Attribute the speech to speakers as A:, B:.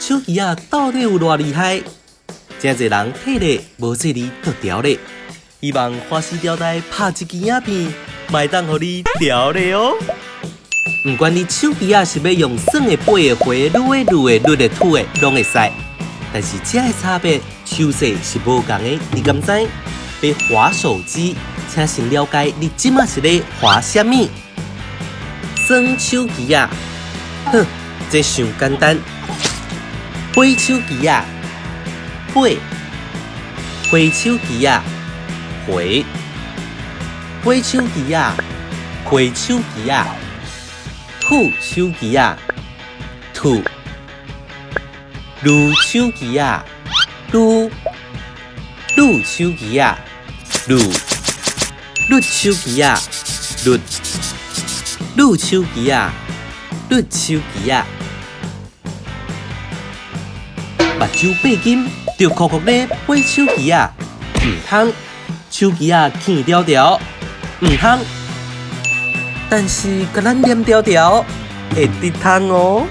A: 手机啊到底有偌厉害？真侪人体力无这里就调咧，希望花丝吊带拍一支影片，卖当互你调咧哦。不管你手机啊是要用酸的、八的、花的、绿的、绿的、绿的、土的，拢会使。但是这个差别手势是无同的，你敢知？要滑手机，请先了解你即马是咧滑什么。酸手机啊，哼，这伤简单。花手机啊，花；花手机啊，花；花手机啊，花手机啊；土手机啊，土；绿手机啊，绿；绿手机啊，绿；绿手机啊，绿；绿手机啊，绿手机啊。目睭闭紧，就酷酷咧买手机啊，唔通手机啊轻条条，唔通。但是甲咱黏条条会得通哦。